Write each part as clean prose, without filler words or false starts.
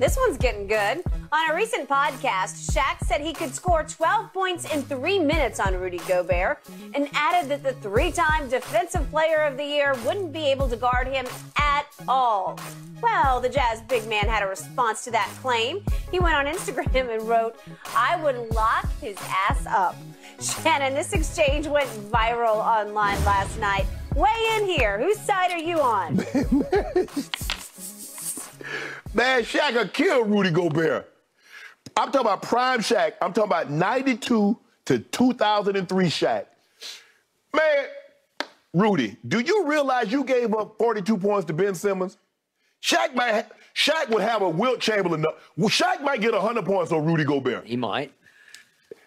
This one's getting good. On a recent podcast, Shaq said he could score 12 points in 3 minutes on Rudy Gobert and added that the three-time Defensive Player of the Year wouldn't be able to guard him at all. Well, the Jazz big man had a response to that claim. He went on Instagram and wrote, "I would lock his ass up." Shannon, this exchange went viral online last night. Weigh in here. Whose side are you on? Man, Shaq will kill Rudy Gobert. I'm talking about prime Shaq. I'm talking about 92 to 2003 Shaq. Man, Rudy, do you realize you gave up 42 points to Ben Simmons? Shaq would have a Wilt Chamberlain. Well, Shaq might get 100 points on Rudy Gobert. He might.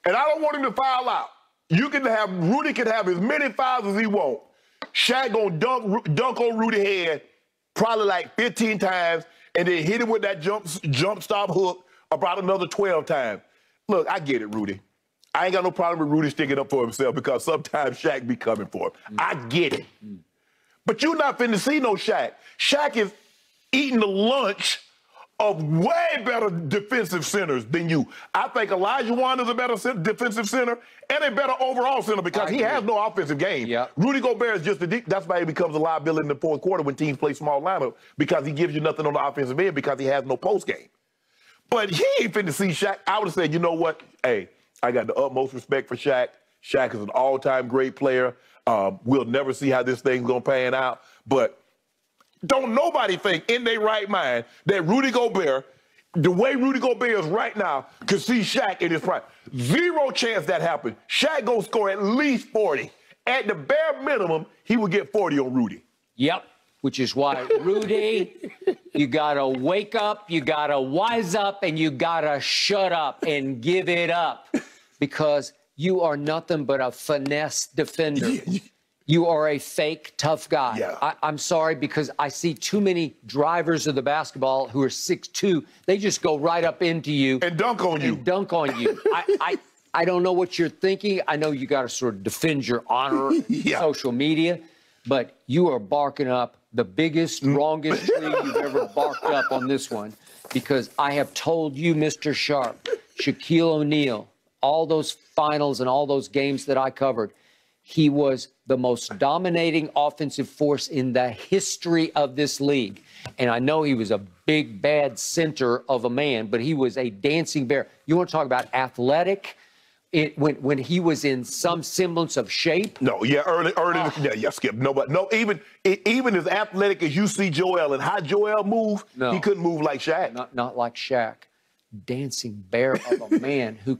And I don't want him to foul out. Rudy can have as many fouls as he wants. Shaq gonna dunk on Rudy's head probably like 15 times and then hit him with that jump stop hook about another 12 times. Look, I get it, Rudy. I ain't got no problem with Rudy sticking up for himself because sometimes Shaq be coming for him. I get it. But you're not finna see no Shaq. Shaq is eating the lunch of way better defensive centers than you. I think Elijah Wan is a better defensive center and a better overall center because he has no offensive game. Yep. Rudy Gobert is just that's why he becomes a liability in the fourth quarter when teams play small lineup because he gives you nothing on the offensive end because he has no post game. But he ain't finna see Shaq. I would have said, you know what? Hey, I got the utmost respect for Shaq. Shaq is an all-time great player. We'll never see how this thing's gonna pan out, but don't nobody think in their right mind that Rudy Gobert, the way Rudy Gobert is right now, could see Shaq in his prime. Zero chance that happened. Shaq gonna score at least 40. At the bare minimum, he would get 40 on Rudy. Yep, which is why, Rudy, you gotta wake up, you gotta wise up, and you gotta shut up and give it up because you are nothing but a finesse defender. You are a fake tough guy. Yeah. I'm sorry because I see too many drivers of the basketball who are 6'2". They just go right up into you. And dunk on you. I don't know what you're thinking. I know you got to sort of defend your honor in social media, but you are barking up the biggest, wrongest tree you've ever barked up on this one because I have told you, Mr. Sharp, Shaquille O'Neal, all those finals and all those games that I covered, he was the most dominating offensive force in the history of this league. And I know he was a big, bad center of a man, but he was a dancing bear. You want to talk about athletic? When he was in some semblance of shape? No, yeah, early, Skip. Even as athletic as you see Joel and how Joel moved, he couldn't move like Shaq. Not like Shaq. Dancing bear of a man who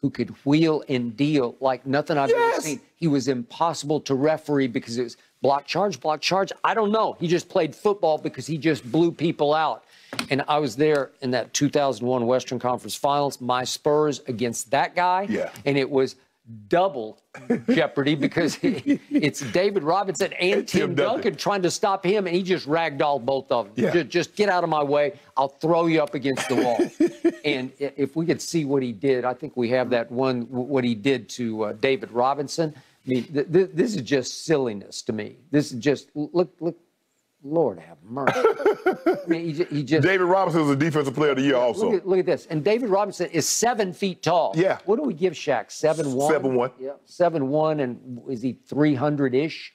could wheel and deal like nothing I've ever seen. He was impossible to referee because it was block charge. I don't know. He just played football because he just blew people out. And I was there in that 2001 Western Conference Finals, my Spurs against that guy. Yeah. And it was double jeopardy because it's David Robinson and Tim Duncan trying to stop him, and he just ragdolled both of them. Yeah. Just get out of my way. I'll throw you up against the wall. And if we could see what he did, I think we have that one, what he did to David Robinson. I mean, this is just silliness to me. This is just, look, Lord have mercy. I mean, he just. David Robinson is a defensive player of the year also. Look at this. And David Robinson is 7 feet tall. Yeah. What do we give Shaq? 7'1"? 7'1". Yeah. 7'1", and is he 300-ish?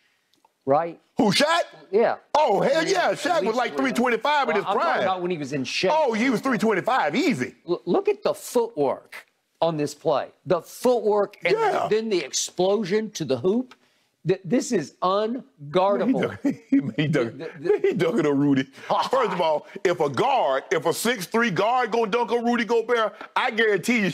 Right? Who, Shaq? Yeah. Oh, hell yeah. Shaq was like 325 in his prime. I'm talking about when he was in shape. Oh, he was 325. Easy. Look at the footwork on this play. The footwork and then the explosion to the hoop. This is unguardable. He dunk it on Rudy. First of all, if a 6'3" guard gonna dunk on Rudy Gobert, I guarantee you,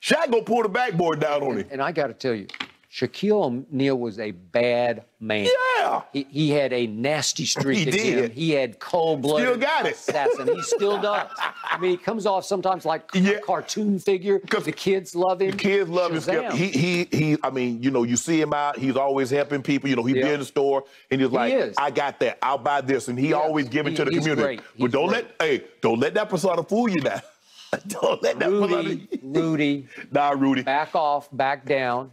Shaq gonna pull the backboard down on him. And I got to tell you, Shaquille O'Neal was a bad man. Yeah. He had a nasty streak in him. He had cold-blooded Still got it. assassin. He still does. I mean, he comes off sometimes like a cartoon figure. The kids love him. The kids love him. He I mean, you know, you see him out. He's always helping people. You know, he'd be in the store and he's like, I got that. I'll buy this. And he always give it to the community. But don't let that persona fool you now. Don't let that Rudy. Nah, Rudy. Back off, back down.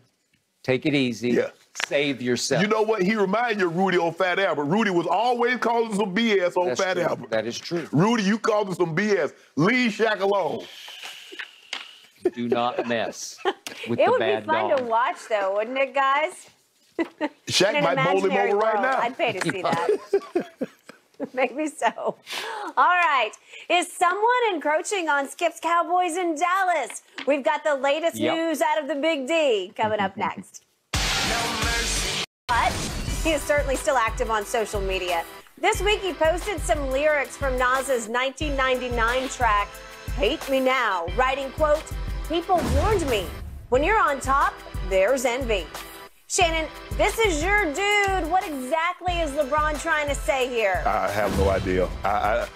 Take it easy. Save yourself. You know what? He reminded you of Rudy on Fat Albert. Rudy was always calling some BS on That's Fat true. Albert. That is true. Rudy, you called him some BS. Leave Shaq alone. Do not mess with It the would bad be fun dog. to watch, though, wouldn't it, guys? Shaq In an might bowl him imaginary over right world. now. I'd pay to see that. Maybe so. All right. Is someone encroaching on Skip's Cowboys in Dallas? We've got the latest news out of the Big D coming up next. But he is certainly still active on social media. This week he posted some lyrics from Nas's 1999 track, Hate Me Now, writing, quote, "People warned me. When you're on top, there's envy." Shannon, this is your dude. What exactly is LeBron trying to say here? I have no idea. I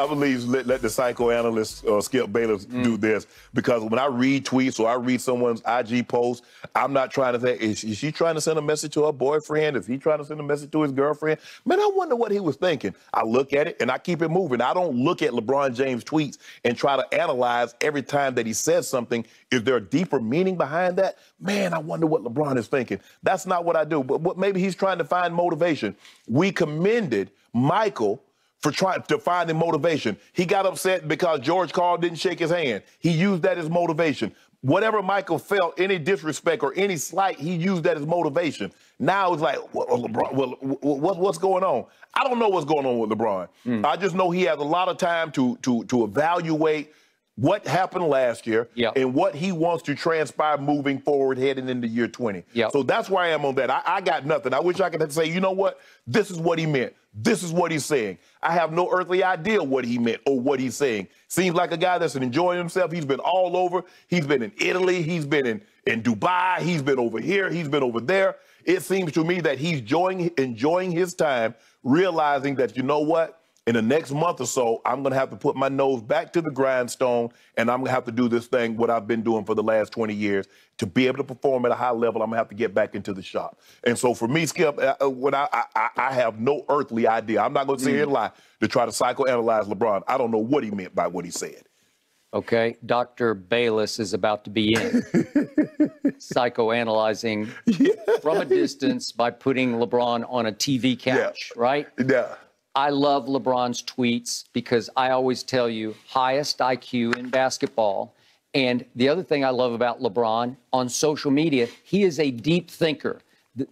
believe let the psychoanalyst Skip Bayless do this, because when I read tweets or I read someone's IG post, I'm not trying to say, is she trying to send a message to her boyfriend? Is he trying to send a message to his girlfriend? Man, I wonder what he was thinking. I look at it and I keep it moving. I don't look at LeBron James tweets and try to analyze every time that he says something. Is there a deeper meaning behind that? Man, I wonder what LeBron is thinking. That's not what I do. But maybe he's trying to find motivation. We commended Michael for trying to find him motivation. He got upset because George Karl didn't shake his hand. He used that as motivation. Whatever Michael felt, any disrespect or any slight, he used that as motivation. Now it's like, well, LeBron, what's going on? I don't know what's going on with LeBron. I just know he has a lot of time to evaluate what happened last year and what he wants to transpire moving forward heading into year 20. So that's where I am on that. I got nothing. I wish I could say, you know what? This is what he meant. This is what he's saying. I have no earthly idea what he meant or what he's saying. Seems like a guy that's enjoying himself. He's been all over. He's been in Italy. He's been in Dubai. He's been over here. He's been over there. It seems to me that he's enjoying his time, realizing that, you know what? In the next month or so, I'm going to have to put my nose back to the grindstone, and I'm going to have to do this thing, what I've been doing for the last 20 years. To be able to perform at a high level, I'm going to have to get back into the shop. And so for me, Skip, when I have no earthly idea. I'm not going to sit here and lie to try to psychoanalyze LeBron. I don't know what he meant by what he said. Okay, Dr. Bayless is about to be in psychoanalyzing from a distance by putting LeBron on a TV couch, right? Yeah. I love LeBron's tweets because I always tell you, highest IQ in basketball. And the other thing I love about LeBron on social media, he is a deep thinker.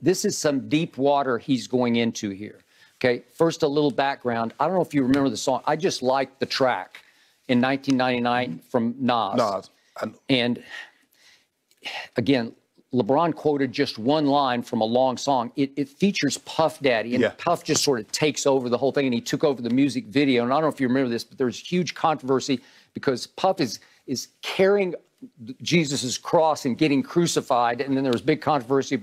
This is some deep water he's going into here. Okay, first a little background. I don't know if you remember the song. I just liked the track in 1999 from Nas. And again, LeBron quoted just one line from a long song. It features Puff Daddy, and Puff just sort of takes over the whole thing, and he took over the music video. And I don't know if you remember this, but there's huge controversy because Puff is carrying Jesus's cross and getting crucified, and then there was big controversy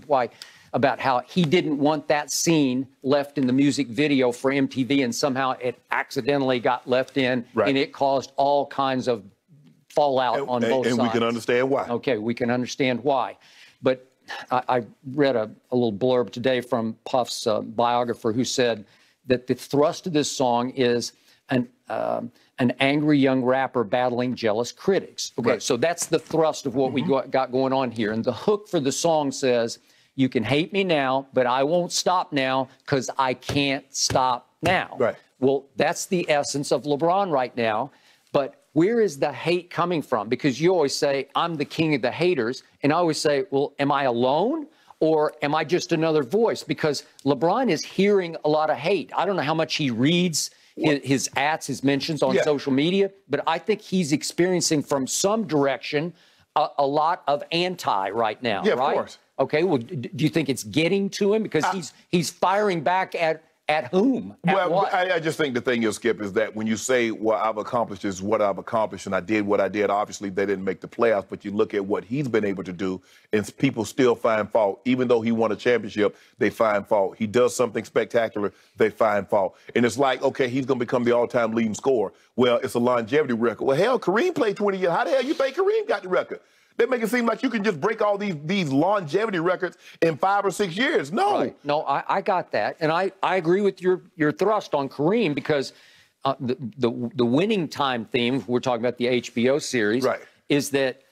about how he didn't want that scene left in the music video for MTV, and somehow it accidentally got left in, and it caused all kinds of fallout on both sides. And we can understand why. Okay, we can understand why. But I read a little blurb today from Puff's biographer who said that the thrust of this song is an angry young rapper battling jealous critics. Okay, so that's the thrust of what we got going on here. And the hook for the song says, "You can hate me now, but I won't stop now because I can't stop now." Right. Well, that's the essence of LeBron right now. But where is the hate coming from? Because you always say, I'm the king of the haters. And I always say, well, am I alone or am I just another voice? Because LeBron is hearing a lot of hate. I don't know how much he reads his his mentions on social media, but I think he's experiencing from some direction a lot of anti right now, right? Of course. Okay, well, do you think it's getting to him? Because he's firing back at whom? I just think the thing is, Skip, is that when you say what I've accomplished is what I've accomplished and I did what I did, obviously they didn't make the playoffs, but you look at what he's been able to do and people still find fault. Even though he won a championship, they find fault. He does something spectacular, they find fault. And it's like, okay, he's going to become the all-time leading scorer. Well, it's a longevity record. Well, hell, Kareem played 20 years. How the hell you think Kareem got the record? They make it seem like you can just break all these longevity records in 5 or 6 years. No. Right. No, I got that. And I agree with your thrust on Kareem because the winning time theme, we're talking about the HBO series, is that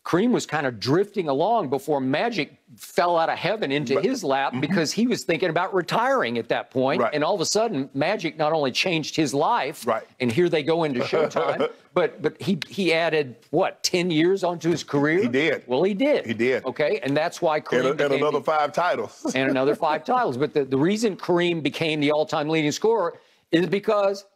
Kareem was kind of drifting along before Magic fell out of heaven into his lap because he was thinking about retiring at that point. Right. And all of a sudden, Magic not only changed his life, and here they go into Showtime, but he added, what, 10 years onto his career? He did. Well, he did. He did. Okay, and that's why Kareem and another 5 titles. and another 5 titles. But the reason Kareem became the all-time leading scorer is because